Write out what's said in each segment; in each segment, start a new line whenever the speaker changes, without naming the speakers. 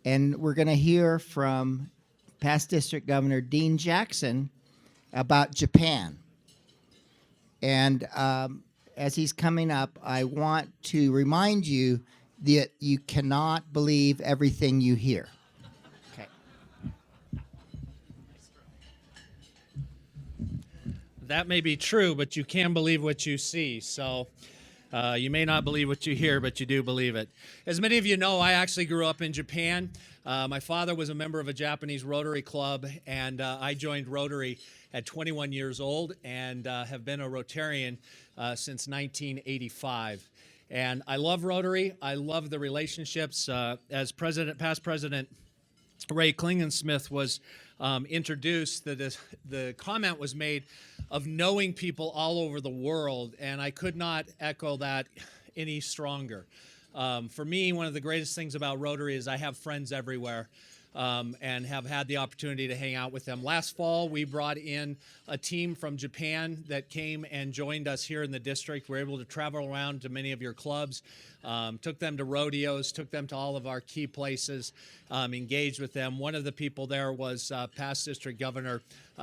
and we're going to hear from past District Governor Dean Jackson about Japan. And as he's coming up, I want to remind you that you cannot believe everything you hear. Okay.
That may be true, but you can believe what you see. So you may not believe what you hear, but you do believe it. As many of you know, I actually grew up in Japan. My father was a member of a Japanese Rotary Club, and I joined Rotary at 21 years old and have been a Rotarian since 1985. And I love Rotary. I love the relationships. As past President Ray Klingensmith was introduced, the comment was made of knowing people all over the world, and I could not echo that any stronger. For me, one of the greatest things about Rotary is I have friends everywhere. And have had the opportunity to hang out with them. Last fall, we brought in a team from Japan that came and joined us here in the district. We were able to travel around to many of your clubs, took them to rodeos, took them to all of our key places, engaged with them. One of the people there was past District Governor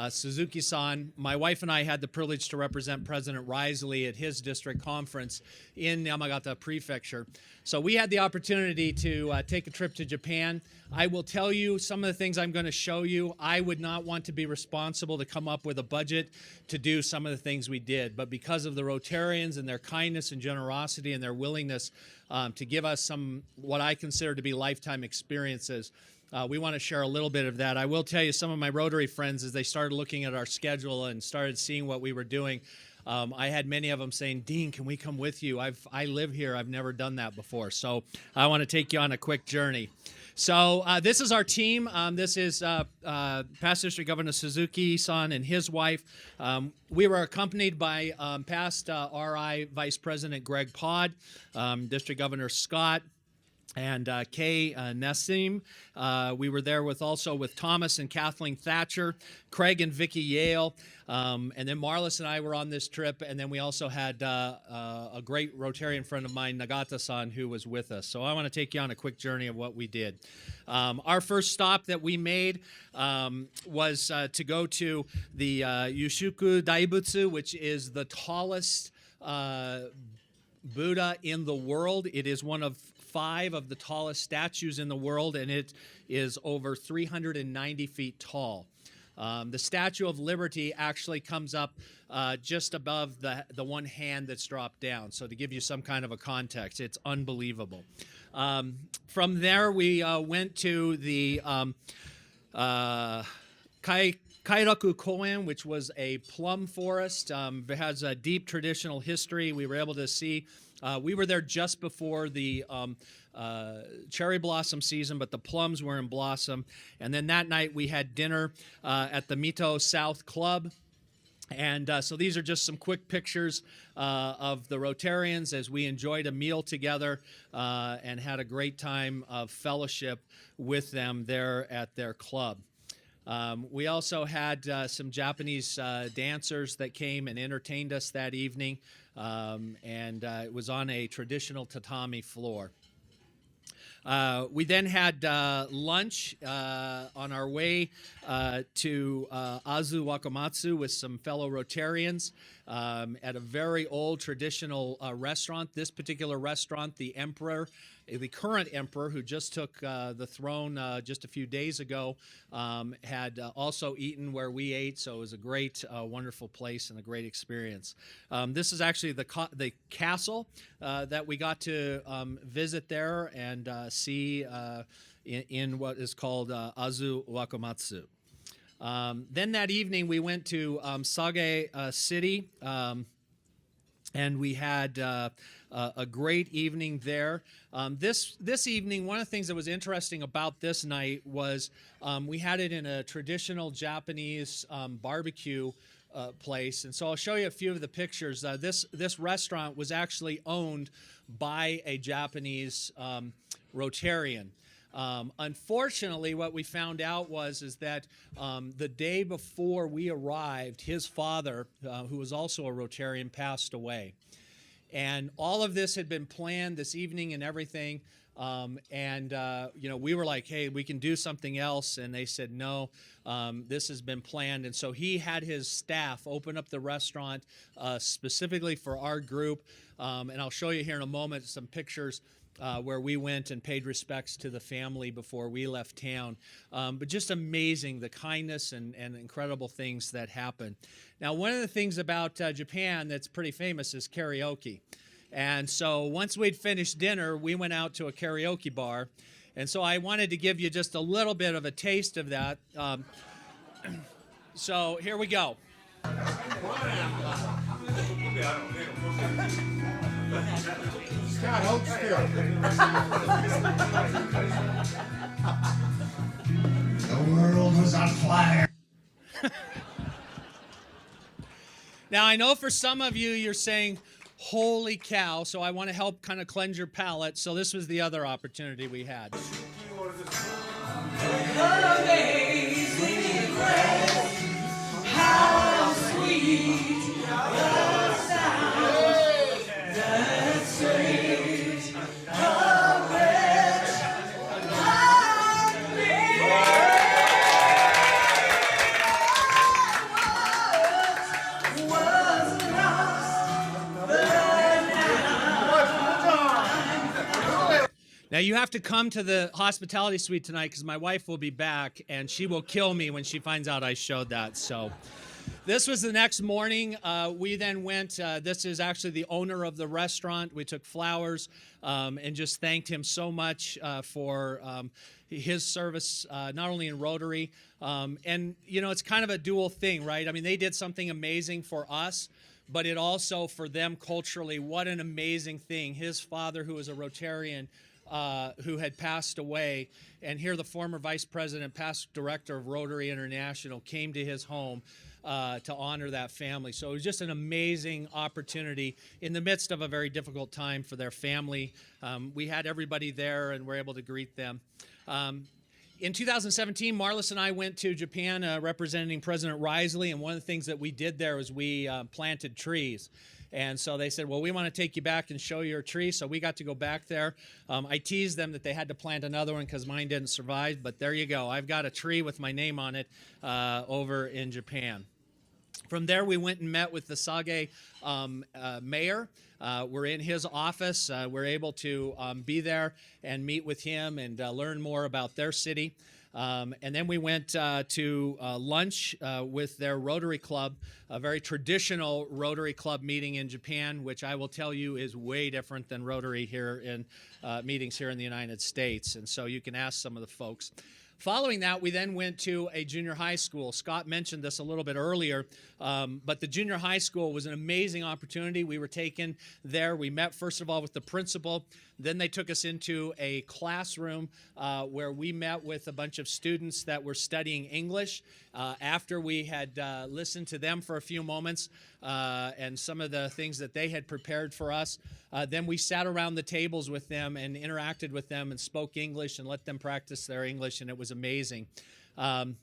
Suzuki-san. My wife and I had the privilege to represent President Risley at his district conference in Yamagata Prefecture. So we had the opportunity to take a trip to Japan. I will tell you some of the things I'm going to show you. I would not want to be responsible to come up with a budget to do some of the things we did. But because of the Rotarians and their kindness and generosity and their willingness to give us some what I consider to be lifetime experiences, we want to share a little bit of that. I will tell you, some of my Rotary friends, as they started looking at our schedule and started seeing what we were doing, I had many of them saying, Dean, can we come with you? I live here. I've never done that before. So I want to take you on a quick journey. So this is our team. This is past District Governor Suzuki-san and his wife. We were accompanied by past RI Vice President Greg Podd, District Governor Scott, and Kay Nassim. We were there also with Thomas and Kathleen Thatcher, Craig and Vicki Yale, and then Marlis and I were on this trip, and then we also had a great Rotarian friend of mine, Nagata-san, who was with us. So I want to take you on a quick journey of what we did. Our first stop that we made was to go to the Yushuku Daibutsu, which is the tallest Buddha in the world. It is one of 5 of the tallest statues in the world, and it is over 390 feet tall. The Statue of Liberty actually comes up just above the one hand that's dropped down. So to give you some kind of a context, it's unbelievable. From there, we went to the Kairaku Koen, which was a plum forest. It has a deep traditional history. We were able to see. We were there just before the cherry blossom season, but the plums were in blossom. And then that night we had dinner at the Mito South Club. And so these are just some quick pictures of the Rotarians as we enjoyed a meal together and had a great time of fellowship with them there at their club. We also had some Japanese dancers that came and entertained us that evening, and it was on a traditional tatami floor. We then had lunch on our way to Azu Wakamatsu with some fellow Rotarians at a very old traditional restaurant. This particular restaurant, the current emperor, who just took the throne just a few days ago, had also eaten where we ate, so it was a great, wonderful place and a great experience. This is actually the castle that we got to visit there and see in what is called Azu Wakamatsu. Then that evening we went to Sage City, and we had a great evening there. This evening, one of the things that was interesting about this night was we had it in a traditional Japanese barbecue place. And so I'll show you a few of the pictures. This restaurant was actually owned by a Japanese Rotarian. Unfortunately, what we found out is that the day before we arrived, his father, who was also a Rotarian, passed away. And all of this had been planned this evening and everything. We were like, hey, we can do something else. And they said, no, this has been planned. And so he had his staff open up the restaurant specifically for our group. And I'll show you here in a moment some pictures where we went and paid respects to the family before we left town. But just amazing, the kindness and incredible things that happen. Now, one of the things about Japan that's pretty famous is karaoke. And so once we'd finished dinner, we went out to a karaoke bar. And so I wanted to give you just a little bit of a taste of that. So here we go.
Scott, hold still. The world was on fire.
Now, I know for some of you, you're saying, holy cow, so I want to help kind of cleanse your palate. So this was the other opportunity we had.
Amazing grace, how sweet the sound that saved a wretch like me. I was lost, but now.
Now, you have to come to the hospitality suite tonight because my wife will be back, and she will kill me when she finds out I showed that. So this was the next morning. We then went, this is actually the owner of the restaurant. We took flowers and just thanked him so much for his service, not only in Rotary. It's kind of a dual thing, right? I mean, they did something amazing for us, but it also for them culturally, what an amazing thing. His father, who was a Rotarian, who had passed away, and here the former vice president, past director of Rotary International, came to his home to honor that family. So it was just an amazing opportunity in the midst of a very difficult time for their family. We had everybody there and were able to greet them. In 2017, Marlis and I went to Japan representing President Risley, and one of the things that we did there was we planted trees. And so they said, well, we want to take you back and show your tree. So we got to go back there. I teased them that they had to plant another one because mine didn't survive. But there you go. I've got a tree with my name on it over in Japan. From there, we went and met with the Sage mayor. We're in his office. We're able to be there and meet with him and learn more about their city. And then we went to lunch with their Rotary Club, a very traditional Rotary Club meeting in Japan, which I will tell you is way different than Rotary here in meetings here in the United States. And so you can ask some of the folks. Following that, we then went to a junior high school. Scott mentioned this a little bit earlier, but the junior high school was an amazing opportunity. We were taken there. We met, first of all, with the principal. Then they took us into a classroom where we met with a bunch of students that were studying English. After we had listened to them for a few moments and some of the things that they had prepared for us, then we sat around the tables with them and interacted with them and spoke English and let them practice their English, and it was amazing. And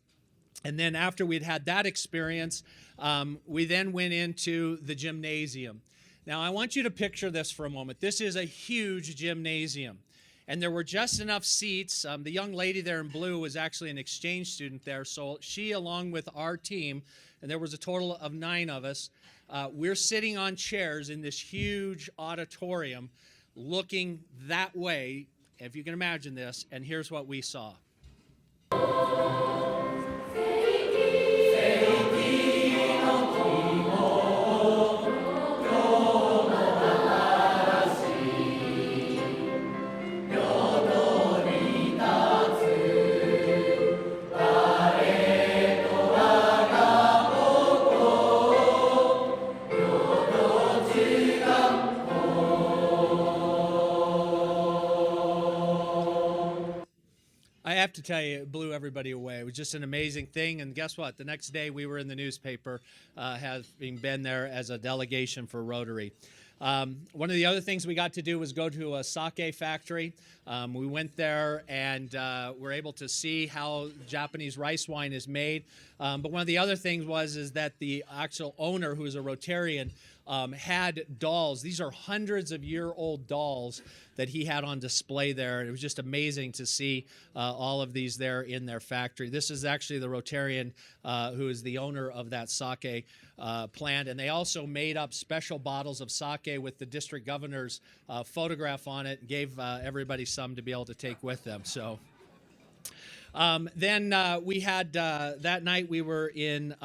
then after we'd had that experience, we then went into the gymnasium. Now, I want you to picture this for a moment. This is a huge gymnasium, and there were just enough seats. The young lady there in blue was actually an exchange student there, so she, along with our team, and there was a total of 9 of us, we're sitting on chairs in this huge auditorium looking that way, if you can imagine this, and here's what we saw. I have to tell you, it blew everybody away. It was just an amazing thing. And guess what? The next day, we were in the newspaper, having been there as a delegation for Rotary. One of the other things we got to do was go to a sake factory. We went there and were able to see how Japanese rice wine is made. But one of the other things is that the actual owner, who is a Rotarian, had dolls. These are hundreds of year-old dolls that he had on display there. It was just amazing to see all of these there in their factory. This is actually the Rotarian who is the owner of that sake plant, and they also made up special bottles of sake with the district governor's photograph on it, and gave everybody some to be able to take with them. So then we had that night we were in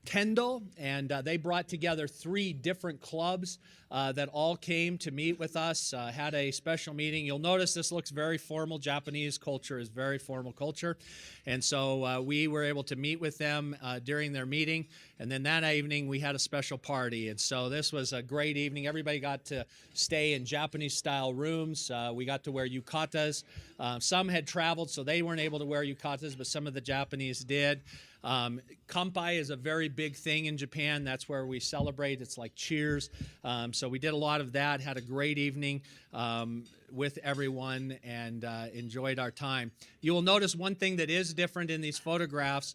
Kendall, and they brought together 3 different clubs that all came to meet with us, had a special meeting. You'll notice this looks very formal. Japanese culture is very formal culture. And so we were able to meet with them during their meeting. And then that evening we had a special party. And so this was a great evening. Everybody got to stay in Japanese-style rooms. We got to wear yukatas. Some had traveled, so they weren't able to wear yukatas, but some of the Japanese did. Kampai is a very big thing in Japan. That's where we celebrate. It's like cheers. So we did a lot of that, had a great evening with everyone, and enjoyed our time. You will notice one thing that is different in these photographs.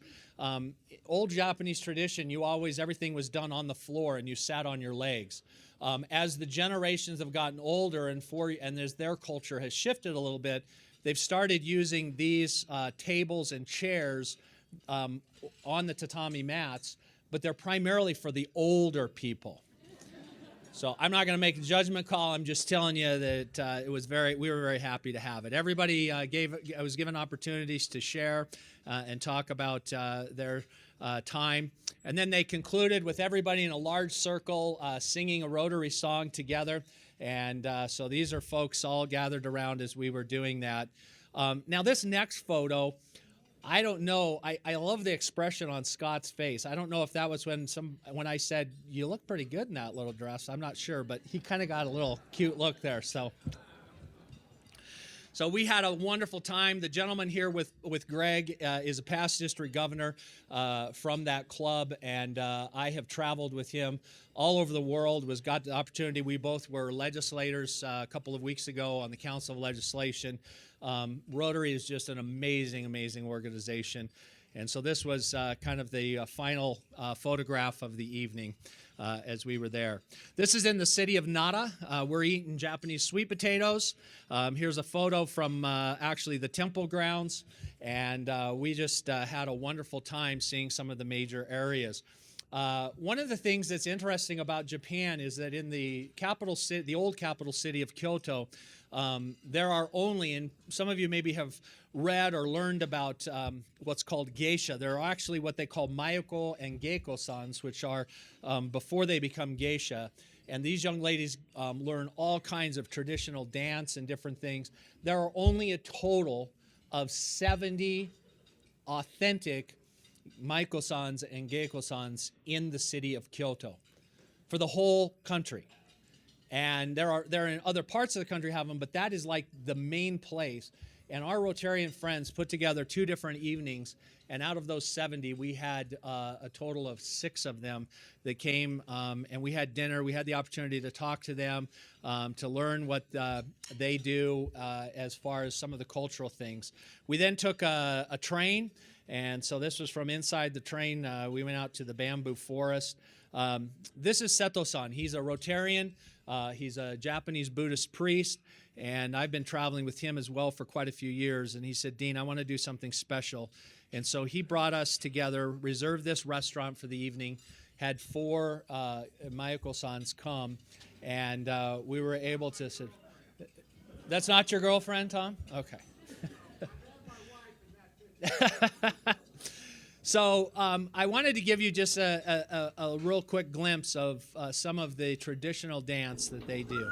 Old Japanese tradition, everything was done on the floor and you sat on your legs. As the generations have gotten older and as their culture has shifted a little bit, they've started using these tables and chairs on the tatami mats, but they're primarily for the older people. So I'm not going to make a judgment call. I'm just telling you that we were very happy to have it. Everybody was given opportunities to share and talk about their time. And then they concluded with everybody in a large circle singing a Rotary song together. And so these are folks all gathered around as we were doing that. Now this next photo, I don't know. I love the expression on Scott's face. I don't know if that was when I said, "You look pretty good in that little dress." I'm not sure, but he kind of got a little cute look there. So we had a wonderful time. The gentleman here with Greg is a past district governor from that club, and I have traveled with him all over the world. Got the opportunity. We both were legislators a couple of weeks ago on the Council of Legislation. Rotary is just an amazing, amazing organization. And so this was kind of the final photograph of the evening as we were there. This is in the city of Nara. We're eating Japanese sweet potatoes. Here's a photo from actually the temple grounds. And we just had a wonderful time seeing some of the major areas. One of the things that's interesting about Japan is that in the capital city, the old capital city of Kyoto, there are only, and some of you maybe have read or learned about what's called geisha. There are actually what they call mayoko and geiko-sans, which are before they become geisha. And these young ladies learn all kinds of traditional dance and different things. There are only a total of 70 authentic Maiko-sans and Geiko-sans in the city of Kyoto for the whole country. And there in other parts of the country have them, but that is like the main place. And our Rotarian friends put together 2 different evenings, and out of those 70, we had a total of 6 of them that came, and we had dinner. We had the opportunity to talk to them, to learn what they do as far as some of the cultural things. We then took a train, and so this was from inside the train. We went out to the bamboo forest. This is Seto-san. He's a Rotarian. He's a Japanese Buddhist priest, and I've been traveling with him as well for quite a few years. And he said, "Dean, I want to do something special." And so he brought us together, reserved this restaurant for the evening, had 4 Mayako-sans come, and we were able to say, "That's not your girlfriend, Tom?" Okay. So I wanted to give you just a real quick glimpse of some of the traditional dance that they do.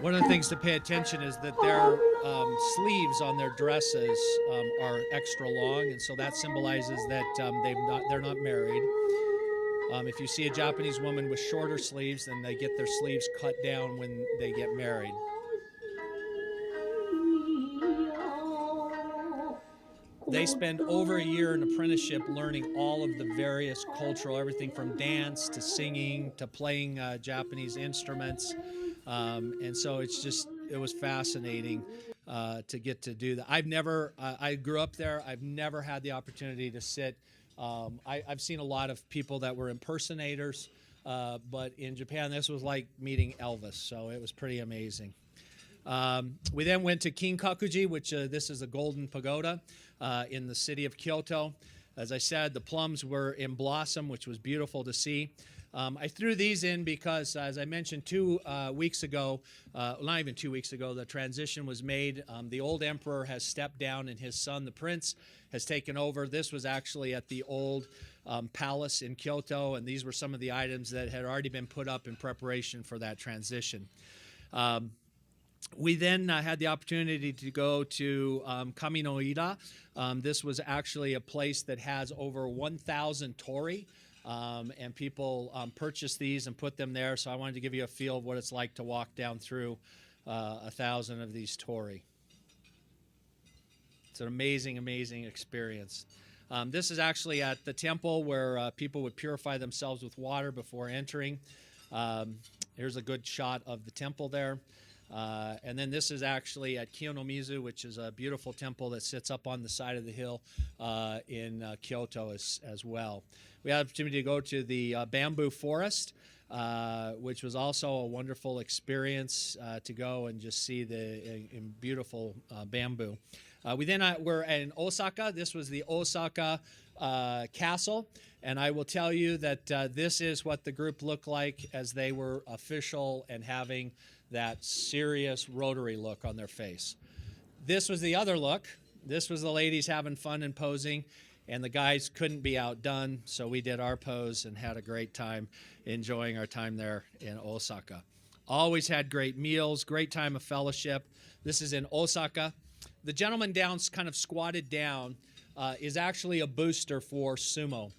One of the things to pay attention is that their sleeves on their dresses are extra long, and so that symbolizes that they're not married. If you see a Japanese woman with shorter sleeves, then they get their sleeves cut down when they get married. They spend over a year in apprenticeship learning all of the various cultural, everything from dance to singing to playing Japanese instruments. And so it was fascinating to get to do that. I grew up there. I've never had the opportunity to sit. I've seen a lot of people that were impersonators, but in Japan, this was like meeting Elvis. So it was pretty amazing. We then went to Kinkakuji, which this is a golden pagoda in the city of Kyoto. As I said, the plums were in blossom, which was beautiful to see. I threw these in because, as I mentioned 2 weeks ago, not even 2 weeks ago, the transition was made. The old emperor has stepped down, and his son, the prince, has taken over. This was actually at the old palace in Kyoto, and these were some of the items that had already been put up in preparation for that transition. We then had the opportunity to go to Kaminoida. This was actually a place that has over 1,000 torii, and people purchase these and put them there. So I wanted to give you a feel of what it's like to walk down through 1,000 of these torii. It's an amazing, amazing experience. This is actually at the temple where people would purify themselves with water before entering. Here's a good shot of the temple there. And then this is actually at Kiyonomizu, which is a beautiful temple that sits up on the side of the hill in Kyoto as well. We had the opportunity to go to the bamboo forest, which was also a wonderful experience to go and just see the beautiful bamboo. We then were in Osaka. This was the Osaka Castle. And I will tell you that this is what the group looked like as they were official and having that serious Rotary look on their face. This was the other look. This was the ladies having fun and posing, and the guys couldn't be outdone, so we did our pose and had a great time enjoying our time there in Osaka. Always had great meals, great time of fellowship. This is in Osaka. The gentleman down, kind of squatted down, is actually a booster for sumo.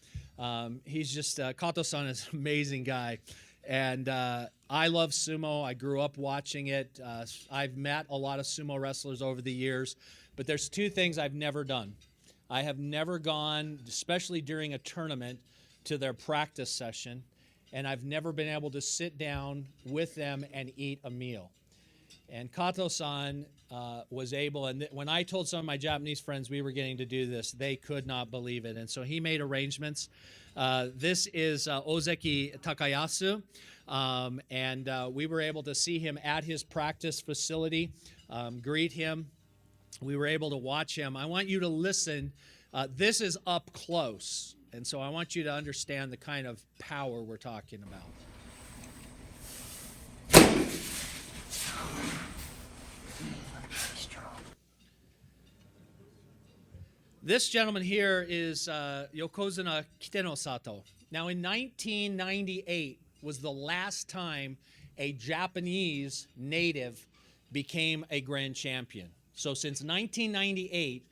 He's just, Kato-san is an amazing guy. And I love sumo. I grew up watching it. I've met a lot of sumo wrestlers over the years, but there's 2 things I've never done. I have never gone, especially during a tournament, to their practice session, and I've never been able to sit down with them and eat a meal. And Kato-san was able, and when I told some of my Japanese friends we were getting to do this, they could not believe it. And so he made arrangements. This is Ozeki Takayasu, and we were able to see him at his practice facility, greet him. We were able to watch him. I want you to listen. This is up close, and so I want you to understand the kind of power we're talking about. This gentleman here is Yokozuna Kiteno Sato. Now, in 1998 was the last time a Japanese native became a grand champion. So since 1998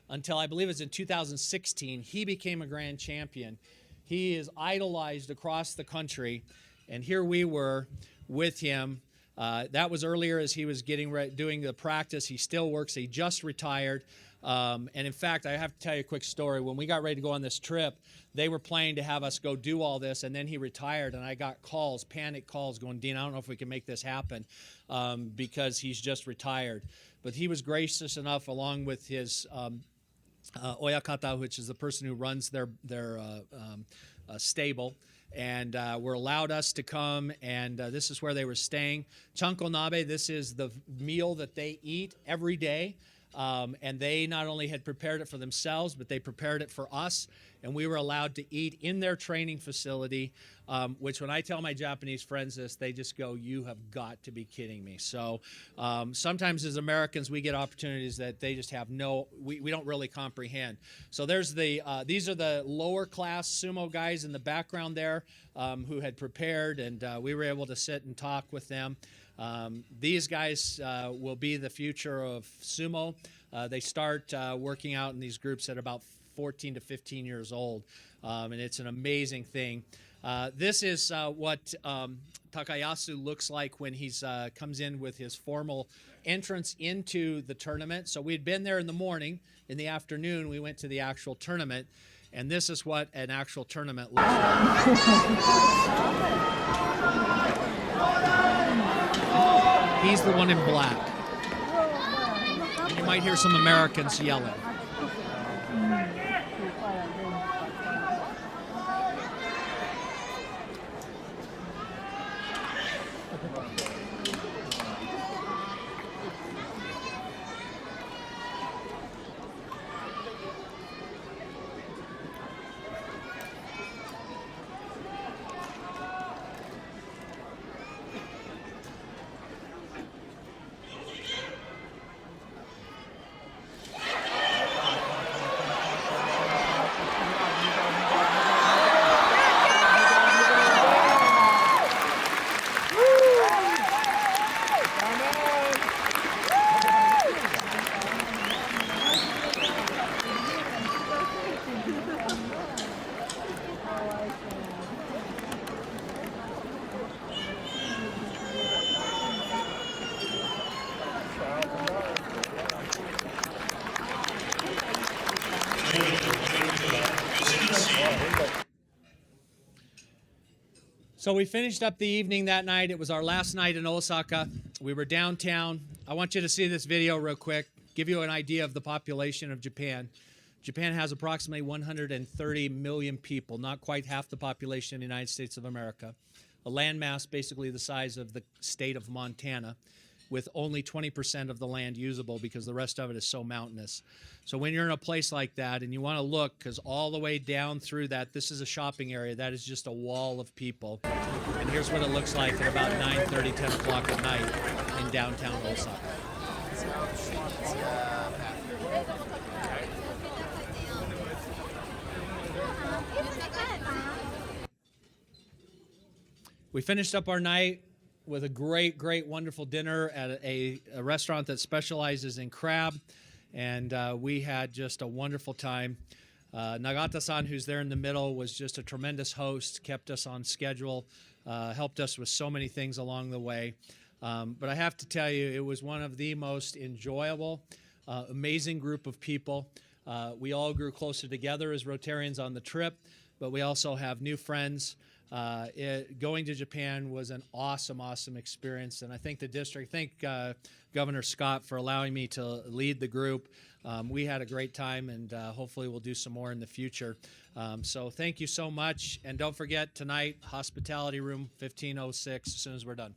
until I believe it's in 2016, he became a grand champion. He is idolized across the country, and here we were with him. That was earlier as he was doing the practice. He still works. He just retired. And in fact, I have to tell you a quick story. When we got ready to go on this trip, they were planning to have us go do all this, and then he retired, and I got calls, panic calls, going, Dean, I don't know if we can make this happen because he's just retired. But he was gracious enough, along with his oyakata, which is the person who runs their stable, and were allowed us to come, and this is where they were staying. Chanko nabe, this is the meal that they eat every day. And they not only had prepared it for themselves, but they prepared it for us. and we were allowed to eat in their training facility, which when I tell my Japanese friends this, they just go, "You have got to be kidding me." So sometimes as Americans, we get opportunities that they just have we don't really comprehend. So there's these are the lower class sumo guys in the background there who had prepared, and we were able to sit and talk with them. These guys will be the future of sumo. They start working out in these groups at about 14 to 15 years old, and it's an amazing thing. This is what Takayasu looks like when he's comes in with his formal entrance into the tournament. So we'd been there in the morning. In the afternoon, we went to the actual tournament, and this is what an actual tournament looks like. He's the one in black. You might hear some Americans yelling. So we finished up the evening that night. It was our last night in Osaka. We were downtown. I want you to see this video real quick, give you an idea of the population of Japan. Japan has approximately 130 million people, not quite half the population of the United States of America. A landmass basically the size of the state of Montana, with only 20% of the land usable because the rest of it is so mountainous. So when you're in a place like that and you want to look, because all the way down through that, this is a shopping area, that is just a wall of people. And here's what it looks like at about 9:30, 10 o'clock at night in downtown Osaka. We finished up our night with a great, wonderful dinner at a restaurant that specializes in crab, and we had just a wonderful time. Nagata-san, who's there in the middle, was just a tremendous host, kept us on schedule, helped us with so many things along the way. But I have to tell you, it was one of the most enjoyable, amazing group of people. We all grew closer together as Rotarians on the trip, but we also have new friends. Going to Japan was an awesome experience, and I thank the district, thank Governor Scott for allowing me to lead the group. We had a great time, and hopefully we'll do some more in the future. So thank you so much, and don't forget tonight, Hospitality Room 1506 as soon as we're done.